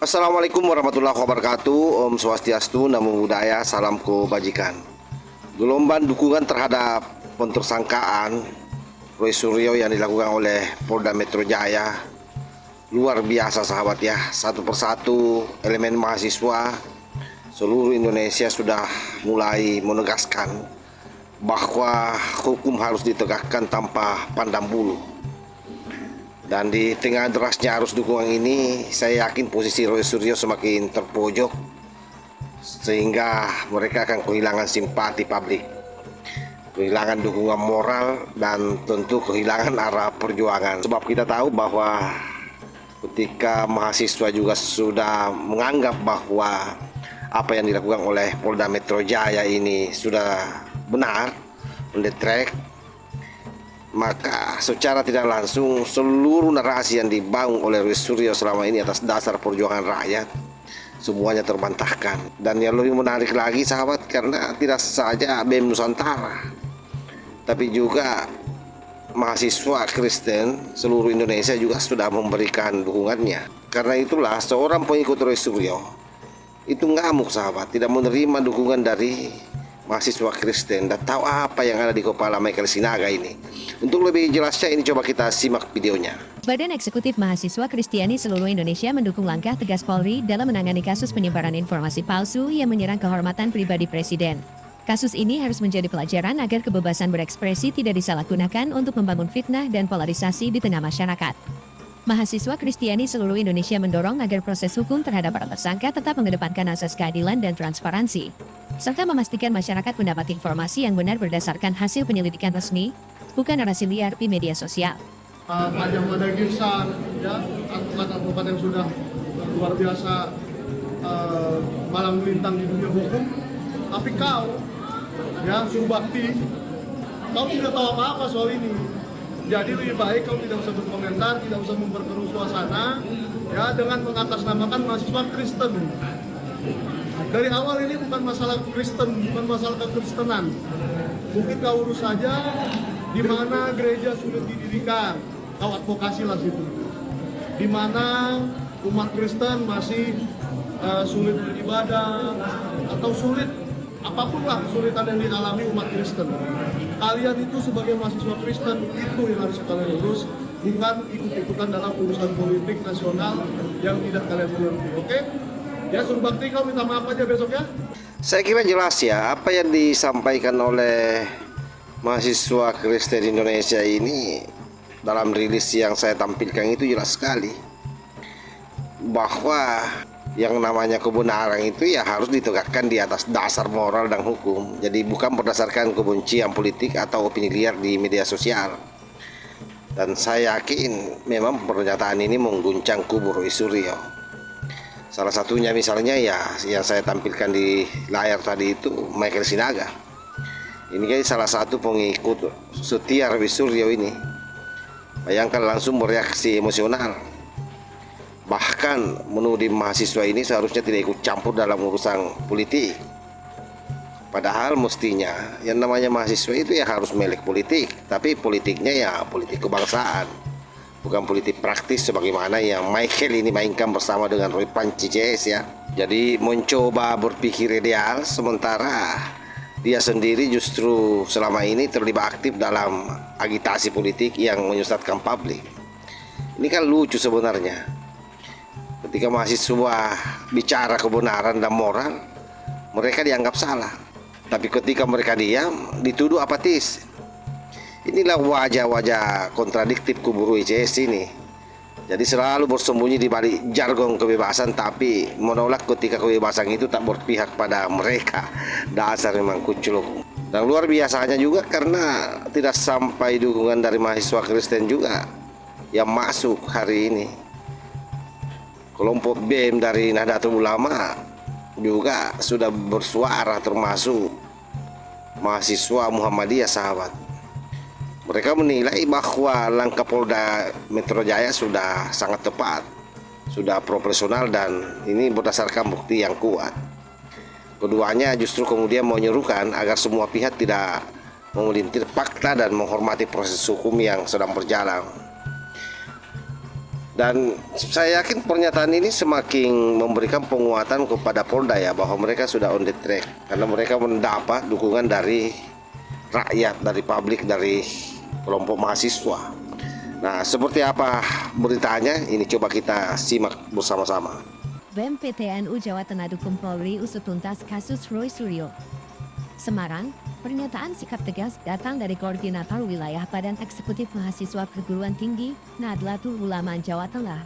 Assalamualaikum warahmatullahi wabarakatuh. Om Swastiastu, Namo Buddhaya, salam kebajikan. Gelombang dukungan terhadap pentersangkaan Roy Suryo yang dilakukan oleh Polda Metro Jaya luar biasa, sahabat ya. Satu persatu elemen mahasiswa seluruh Indonesia sudah mulai menegaskan bahwa hukum harus ditegakkan tanpa pandang bulu. Dan di tengah derasnya arus dukungan ini, saya yakin posisi Roy Suryo semakin terpojok sehingga mereka akan kehilangan simpati publik, kehilangan dukungan moral, dan tentu kehilangan arah perjuangan. Sebab kita tahu bahwa ketika mahasiswa juga sudah menganggap bahwa apa yang dilakukan oleh Polda Metro Jaya ini sudah benar, on the track, maka secara tidak langsung seluruh narasi yang dibangun oleh Roy Suryo selama ini atas dasar perjuangan rakyat semuanya terbantahkan. Dan yang lebih menarik lagi, sahabat, karena tidak saja BEM Nusantara tapi juga mahasiswa Kristen seluruh Indonesia juga sudah memberikan dukungannya. Karena itulah seorang pengikut Roy Suryo itu ngamuk, sahabat, tidak menerima dukungan dari mahasiswa Kristen dan tahu apa yang ada di kepala Michael Sinaga ini. Untuk lebih jelasnya ini coba kita simak videonya. Badan Eksekutif Mahasiswa Kristiani seluruh Indonesia mendukung langkah tegas Polri dalam menangani kasus penyebaran informasi palsu yang menyerang kehormatan pribadi Presiden. Kasus ini harus menjadi pelajaran agar kebebasan berekspresi tidak disalahgunakan untuk membangun fitnah dan polarisasi di tengah masyarakat. Mahasiswa Kristiani seluruh Indonesia mendorong agar proses hukum terhadap para tersangka tetap mengedepankan asas keadilan dan transparansi, serta memastikan masyarakat mendapat informasi yang benar berdasarkan hasil penyelidikan resmi, bukan narasi liar di media sosial. Panjang Mada Girsan, ya, advokat yang sudah luar biasa malang melintang di dunia hukum, tapi kau, ya, Surbakti, kau tidak tahu apa-apa soal ini. Jadi lebih baik kau tidak usah berkomentar, tidak usah memperkeruh suasana, ya, dengan mengatasnamakan mahasiswa Kristen. Dari awal ini bukan masalah Kristen, bukan masalah kekristenan. Mungkin kau urus saja di mana gereja sudah didirikan, kau advokasilah situ. Di mana umat Kristen masih sulit beribadah atau sulit apapun lah kesulitan yang dialami umat Kristen. Kalian itu sebagai mahasiswa Kristen itu yang harus kalian urus, bukan ikut-ikutan dalam urusan politik nasional yang tidak kalian mengerti. Oke? Ya, Surbakti, kau minta maaf aja besok ya. Saya kira jelas ya apa yang disampaikan oleh mahasiswa Kristen Indonesia ini dalam rilis yang saya tampilkan itu jelas sekali bahwa yang namanya kebenaran itu ya harus ditegakkan di atas dasar moral dan hukum. Jadi bukan berdasarkan kebencian politik atau opini liar di media sosial. Dan saya yakin memang pernyataan ini mengguncang kubu Roy Suryo. Salah satunya misalnya ya yang saya tampilkan di layar tadi itu Michael Sinaga. Ini kan salah satu pengikut setia Roy Suryo ini. Bayangkan langsung bereaksi emosional. Bahkan menuding mahasiswa ini seharusnya tidak ikut campur dalam urusan politik. Padahal mestinya yang namanya mahasiswa itu ya harus melek politik, tapi politiknya ya politik kebangsaan, bukan politik praktis sebagaimana yang Michael ini mainkan bersama dengan Roy Panci CS ya. Jadi mencoba berpikir ideal sementara dia sendiri justru selama ini terlibat aktif dalam agitasi politik yang menyesatkan publik. Ini kan lucu sebenarnya. Ketika mahasiswa bicara kebenaran dan moral, mereka dianggap salah. Tapi ketika mereka diam, dituduh apatis. Inilah wajah-wajah kontradiktif kubu Roy CS ini. Jadi selalu bersembunyi di balik jargon kebebasan, tapi menolak ketika kebebasan itu tak berpihak pada mereka. Dasar memang kuculuk. Dan luar biasanya juga karena tidak sampai dukungan dari mahasiswa Kristen juga yang masuk hari ini. Kelompok BEM dari Nahdlatul Ulama juga sudah bersuara, termasuk mahasiswa Muhammadiyah, sahabat. Mereka menilai bahwa langkah Polda Metro Jaya sudah sangat tepat, sudah profesional, dan ini berdasarkan bukti yang kuat. Keduanya justru kemudian menyerukan agar semua pihak tidak memelintir fakta dan menghormati proses hukum yang sedang berjalan. Dan saya yakin pernyataan ini semakin memberikan penguatan kepada Polda ya, bahwa mereka sudah on the track karena mereka mendapat dukungan dari rakyat, dari publik, dari kelompok mahasiswa. Nah, seperti apa beritanya? Ini coba kita simak bersama-sama. BEM PTNU Jawa Tengah dukung Polri usut tuntas kasus Roy Suryo. Semarang, pernyataan sikap tegas datang dari Koordinator Wilayah Badan Eksekutif Mahasiswa Perguruan Tinggi Nahdlatul Ulama Jawa Tengah.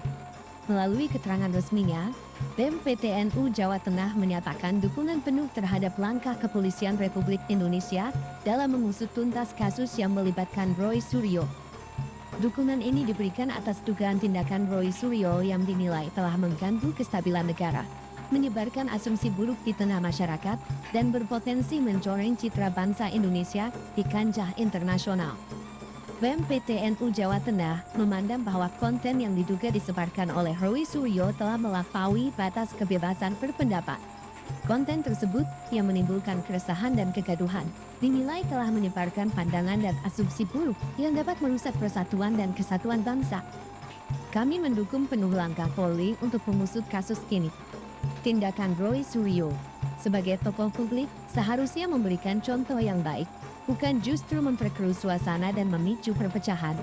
Melalui keterangan resminya, BEM PTNU Jawa Tengah menyatakan dukungan penuh terhadap langkah Kepolisian Republik Indonesia dalam mengusut tuntas kasus yang melibatkan Roy Suryo. Dukungan ini diberikan atas dugaan tindakan Roy Suryo yang dinilai telah mengganggu kestabilan negara, menyebarkan asumsi buruk di tengah masyarakat, dan berpotensi mencoreng citra bangsa Indonesia di kancah internasional. BEM PTNU Jawa Tengah memandang bahwa konten yang diduga disebarkan oleh Roy Suryo telah melampaui batas kebebasan berpendapat. Konten tersebut yang menimbulkan keresahan dan kegaduhan dinilai telah menyebarkan pandangan dan asumsi buruk yang dapat merusak persatuan dan kesatuan bangsa. Kami mendukung penuh langkah Polri untuk mengusut kasus ini. Tindakan Roy Suryo sebagai tokoh publik seharusnya memberikan contoh yang baik, bukan justru memperkeruh suasana dan memicu perpecahan.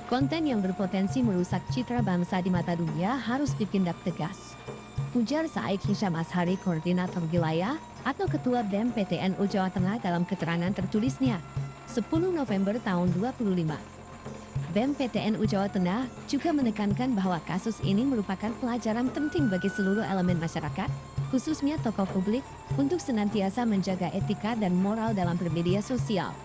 Konten yang berpotensi merusak citra bangsa di mata dunia harus ditindak tegas, ujar Said Hisham Ashari, Koordinator Wilayah atau Ketua BEM PTNU Jawa Tengah dalam keterangan tertulisnya 10 November tahun 2025. BEM PTNU Jawa Tengah juga menekankan bahwa kasus ini merupakan pelajaran penting bagi seluruh elemen masyarakat, khususnya tokoh publik, untuk senantiasa menjaga etika dan moral dalam bermedia sosial,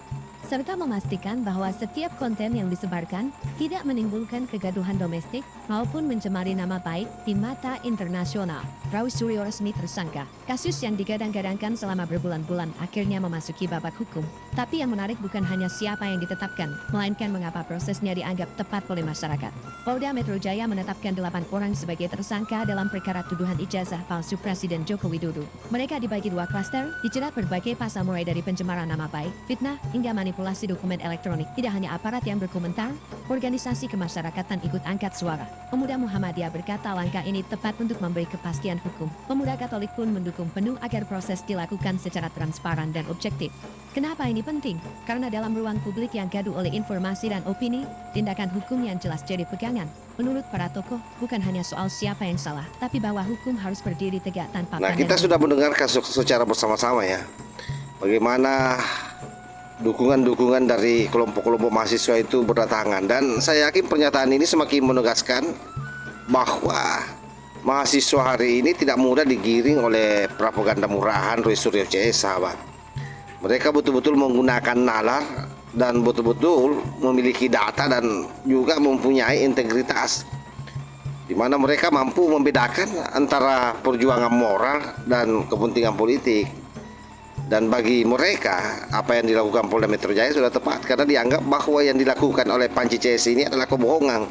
serta memastikan bahwa setiap konten yang disebarkan tidak menimbulkan kegaduhan domestik maupun mencemari nama baik di mata internasional. Roy Suryo resmi tersangka. Kasus yang digadang-gadangkan selama berbulan-bulan akhirnya memasuki babak hukum. Tapi yang menarik bukan hanya siapa yang ditetapkan, melainkan mengapa prosesnya dianggap tepat oleh masyarakat. Polda Metro Jaya menetapkan 8 orang sebagai tersangka dalam perkara tuduhan ijazah palsu Presiden Joko Widodo. Mereka dibagi 2 klaster, dijerat berbagai pasal mulai dari pencemaran nama baik, fitnah, hingga manipulasi dokumen elektronik. Tidak hanya aparat yang berkomentar, organisasi kemasyarakatan ikut angkat suara. Pemuda Muhammadiyah berkata langkah ini tepat untuk memberi kepastian hukum. Pemuda Katolik pun mendukung penuh agar proses dilakukan secara transparan dan objektif. Kenapa ini penting? Karena dalam ruang publik yang gaduh oleh informasi dan opini, tindakan hukum yang jelas jadi pegangan. Menurut para tokoh, bukan hanya soal siapa yang salah, tapi bahwa hukum harus berdiri tegak tanpa Nah, kita sudah mendengar kasus secara bersama-sama ya, bagaimana dukungan-dukungan dari kelompok-kelompok mahasiswa itu berdatangan. Dan saya yakin pernyataan ini semakin menegaskan bahwa mahasiswa hari ini tidak mudah digiring oleh propaganda murahan Roy Suryo CS, sahabat. Mereka betul-betul menggunakan nalar dan betul-betul memiliki data dan juga mempunyai integritas, di mana mereka mampu membedakan antara perjuangan moral dan kepentingan politik. Dan bagi mereka, apa yang dilakukan Polda Metro Jaya sudah tepat, karena dianggap bahwa yang dilakukan oleh Panci CS ini adalah kebohongan.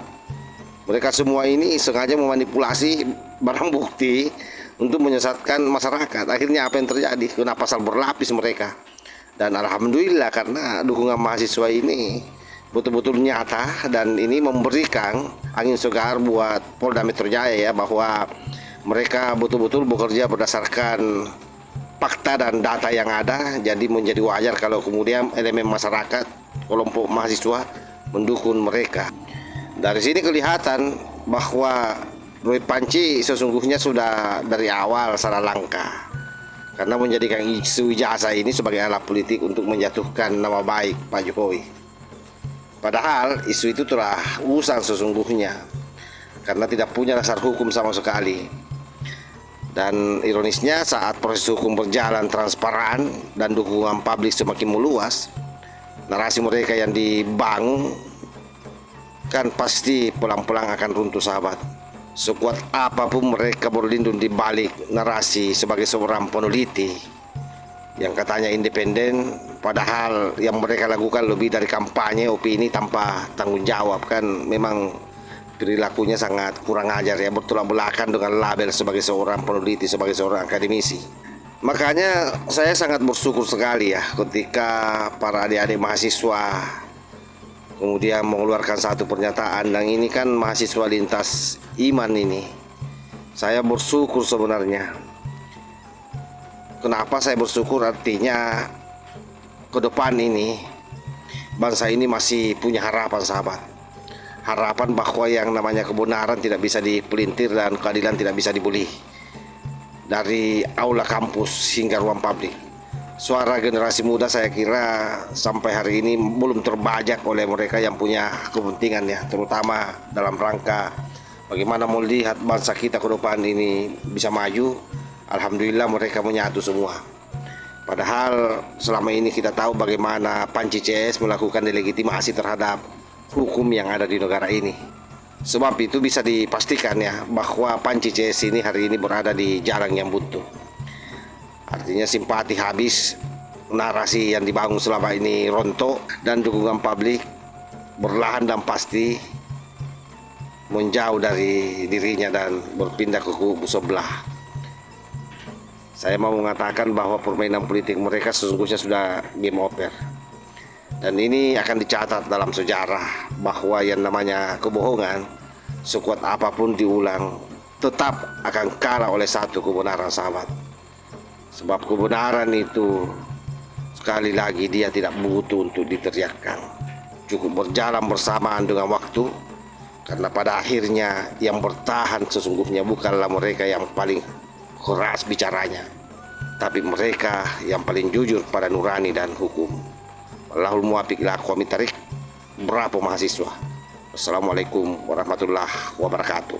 Mereka semua ini sengaja memanipulasi barang bukti untuk menyesatkan masyarakat. Akhirnya apa yang terjadi? Kena pasal berlapis mereka. Dan alhamdulillah karena dukungan mahasiswa ini betul-betul nyata, dan ini memberikan angin segar buat Polda Metro Jaya ya, bahwa mereka betul-betul bekerja berdasarkan fakta dan data yang ada. Jadi menjadi wajar kalau kemudian elemen masyarakat, kelompok mahasiswa mendukung mereka. Dari sini kelihatan bahwa Roy Panci sesungguhnya sudah dari awal salah langkah, karena menjadikan isu ijazah ini sebagai alat politik untuk menjatuhkan nama baik Pak Jokowi. Padahal isu itu telah usang sesungguhnya, karena tidak punya dasar hukum sama sekali. Dan ironisnya saat proses hukum berjalan transparan dan dukungan publik semakin meluas, narasi mereka yang dibangun kan pasti pelan-pelan akan runtuh, sahabat. Sekuat apapun mereka berlindung di balik narasi sebagai seorang peneliti yang katanya independen, padahal yang mereka lakukan lebih dari kampanye opini tanpa tanggung jawab, kan memang perilakunya sangat kurang ajar ya, bertolak belakang dengan label sebagai seorang peneliti, sebagai seorang akademisi. Makanya saya sangat bersyukur sekali ya ketika para adik-adik mahasiswa kemudian mengeluarkan satu pernyataan, dan ini kan mahasiswa lintas iman ini. Saya bersyukur sebenarnya. Kenapa saya bersyukur? Artinya ke depan ini bangsa ini masih punya harapan, sahabat. Harapan bahwa yang namanya kebenaran tidak bisa dipelintir dan keadilan tidak bisa dibuli. Dari aula kampus hingga ruang publik, suara generasi muda saya kira sampai hari ini belum terbajak oleh mereka yang punya kepentingan ya, terutama dalam rangka bagaimana melihat bangsa kita ke depan ini bisa maju. Alhamdulillah mereka menyatu semua. Padahal selama ini kita tahu bagaimana Panci CS melakukan delegitimasi terhadap hukum yang ada di negara ini. Sebab itu bisa dipastikan ya bahwa Panci CS ini hari ini berada di jalan yang buntu. Artinya simpati habis, narasi yang dibangun selama ini rontok, dan dukungan publik berlahan dan pasti menjauh dari dirinya dan berpindah ke kubu sebelah. Saya mau mengatakan bahwa permainan politik mereka sesungguhnya sudah game over. Dan ini akan dicatat dalam sejarah bahwa yang namanya kebohongan, sekuat apapun diulang, tetap akan kalah oleh satu kebenaran, sahabat. Sebab kebenaran itu sekali lagi dia tidak butuh untuk diteriakkan, cukup berjalan bersamaan dengan waktu. Karena pada akhirnya yang bertahan sesungguhnya bukanlah mereka yang paling keras bicaranya, tapi mereka yang paling jujur pada nurani dan hukum. Allahul muwaffiq ila aqwamit thariq. Berapa mahasiswa. Assalamualaikum warahmatullahi wabarakatuh.